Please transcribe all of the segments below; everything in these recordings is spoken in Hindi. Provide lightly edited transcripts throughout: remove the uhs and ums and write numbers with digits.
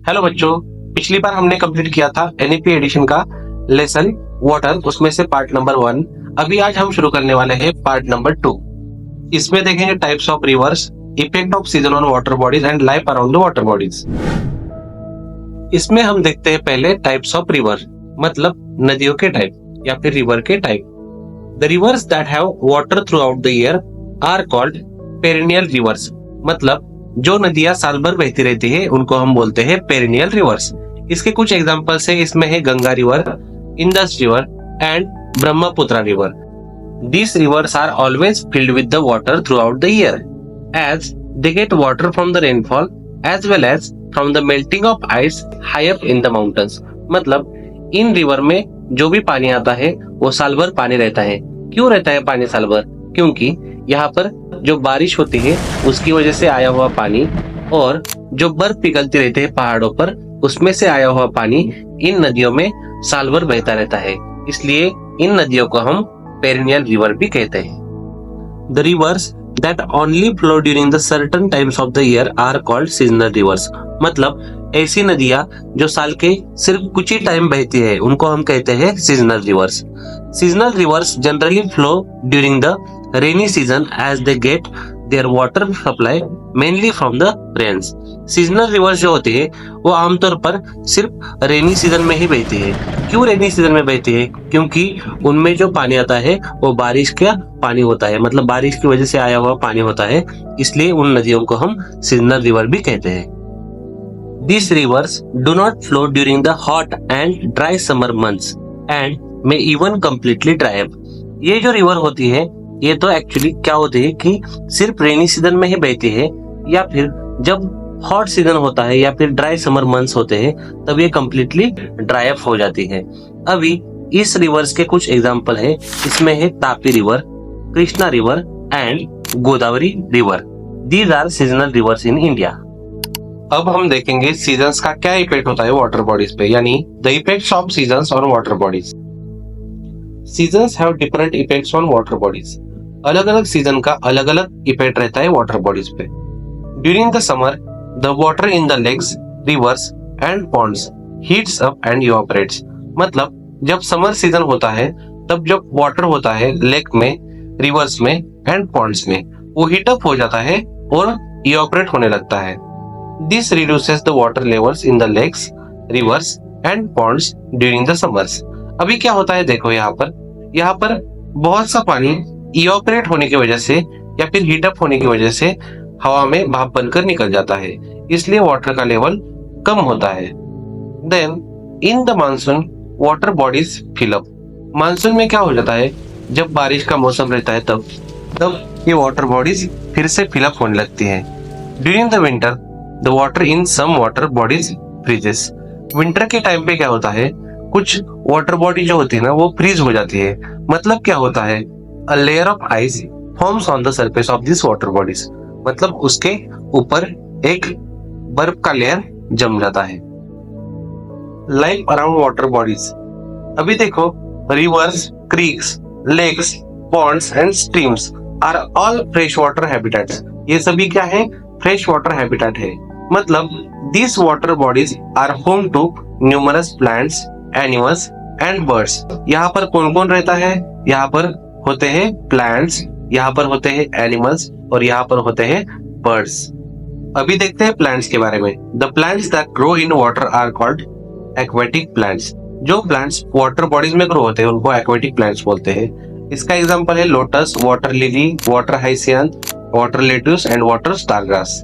हेलो बच्चों, पिछली बार हमने कंप्लीट किया था एनईपी एडिशन का लेसन वाटर, उसमें से पार्ट नंबर 1। अभी आज हम शुरू करने वाले हैं पार्ट नंबर 2। इसमें देखेंगे types of reverse, effect off season on water bodies and life around the water bodies. इसमें हम देखते हैं पहले टाइप्स ऑफ रिवर, मतलब नदियों के टाइप या फिर रिवर के type. The rivers that have water throughout the year are called perennial rivers, मतलब जो नदियां साल भर बहती रहती है उनको हम बोलते हैं पेरिनियल रिवर्स। इसके कुछ एग्जांपल्स है, इसमें है Ganga river, Indus river and Brahmaputra river. These rivers are always filled with the water throughout the year, as they get water from the rainfall as well as from the melting of ice high up in the mountains। मतलब इन रिवर में जो भी पानी आता है वो साल भर पानी रहता है। क्यों रहता है पानी साल भर? क्योंकि यहाँ पर जो बारिश होती है उसकी वजह से आया हुआ पानी और जो बर्फ पिघलती रहती है पहाड़ों पर, उसमें से आया हुआ पानी इन नदियों में साल भर बहता रहता है। इसलिए इन नदियों को हम पेरिनियल रिवर भी कहते हैं। The rivers that only flow during the certain times of the year are called seasonal rivers, मतलब ऐसी नदियां जो साल के सिर्फ कुछ ही टाइम बहती है उनको हम कहते हैं seasonal rivers. Seasonal rivers generally flow during the rainy season as they get their water supply mainly from the rains. Seasonal rivers जो होती है वो आमतौर पर सिर्फ रेनी सीजन में ही बहती है। क्यों रेनी सीजन में बहती है? क्योंकि उनमें जो पानी आता है वो बारिश का पानी होता है, मतलब बारिश की वजह से आया हुआ पानी होता है, इसलिए उन नदियों को हम सीजनल रिवर भी कहते हैं। These rivers do not flow during the hot and dry summer months and may even completely dry up। ये जो रिवर होती है ये तो एक्चुअली क्या होती है कि सिर्फ रेनी सीजन में ही बहती है, या फिर जब हॉट सीजन होता है या फिर ड्राई समर मंथ्स होते हैं तब ये कम्प्लीटली ड्राई अप हो जाती है। अभी इस रिवर्स के कुछ एग्जांपल है, इसमें है Tapi river, Krishna river and Godavari river. These are seasonal rivers in India. अब हम देखेंगे सीजन्स का क्या इफेक्ट होता है वाटर बॉडीज पे, यानी the effects of seasons on water bodies. Seasons have different effects on water bodies. अलग अलग सीजन का अलग अलग इफेक्ट रहता है वाटर बॉडीज पे। During the summer the water in the lakes, rivers and ponds heats up and evaporates, मतलब जब समर सीजन होता है तब जब वाटर होता है लेक में, रिवर्स में एंड पॉन्ड्स में, वो हीट अप हो जाता है और इवापोरेट होने लगता है। This reduces the water levels in the lakes, rivers and ponds during the summers। अभी क्या होता है देखो, यहाँ पर बहुत सा पानी इवापोरेट होने की वजह से या फिर हीट अप होने की वजह से हवा में भाप बनकर निकल जाता है, इसलिए वाटर का लेवल कम होता है। Then in the monsoon water bodies fill up। Monsoon में क्या हो जाता है, जब बारिश का मौसम रहता है तब ये वाटर बॉडीज फिर से फिलअप होने लगती है। During the winter The water in some water bodies freezes। Winter के टाइम पे क्या होता है, कुछ वाटर बॉडी जो होती है ना वो फ्रीज हो जाती है। मतलब क्या होता है, a layer of ice forms on the surface of these water bodies, मतलब उसके ऊपर एक बर्फ का लेयर जम जाता है। Life around water bodies. अभी देखो rivers, creeks, lakes, ponds and streams are all fresh water habitats. ये सभी क्या है, फ्रेश वाटर हैबिटेट है। मतलब these water bodies are home to numerous plants, animals and birds। यहाँ पर कौन कौन रहता है? यहाँ पर होते हैं प्लांट्स, यहाँ पर होते हैं एनिमल्स और यहाँ पर होते हैं बर्ड्स। अभी देखते हैं प्लांट्स के बारे में। The plants that grow in water are called aquatic plants। जो प्लांट्स वाटर बॉडीज में ग्रो होते हैं उनको aquatic plants बोलते हैं। इसका एग्जाम्पल है lotus, water lily, water hyacinth, water lettuce and water stargrass.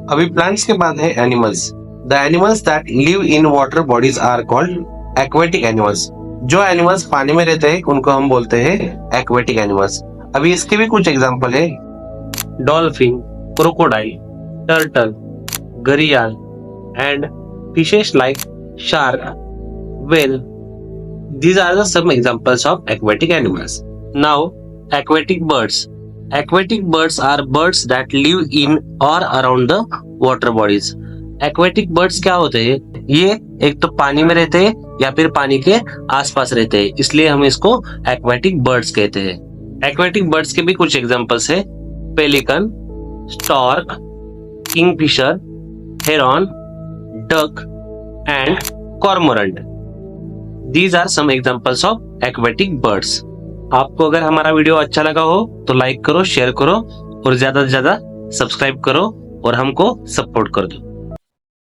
अभी प्लांट्स के बाद है animals. The animals that live in water bodies are called aquatic animals. जो एनिमल्स पानी में रहते हैं उनको हम बोलते हैं एक्वेटिक एनिमल्स। अभी इसके भी कुछ एग्जांपल है, डॉल्फिन, क्रोकोडाइल, टर्टल, घड़ियाल and fishes like shark, whale. These are the some examples of aquatic animals. Now, aquatic birds. Aquatic birds are birds that live in or around the water bodies। Aquatic birds क्या होते हैं? ये एक तो पानी में रहते हैं या फिर पानी के आसपास रहते हैं, इसलिए हम इसको aquatic birds कहते हैं। Aquatic birds के भी कुछ एग्जांपल्स है, pelican, stork, Kingfisher, heron, duck, and cormorant. These are some examples of aquatic birds. आपको अगर हमारा वीडियो अच्छा लगा हो तो लाइक करो, शेयर करो और ज्यादा से ज्यादा सब्सक्राइब करो और हमको सपोर्ट कर दो।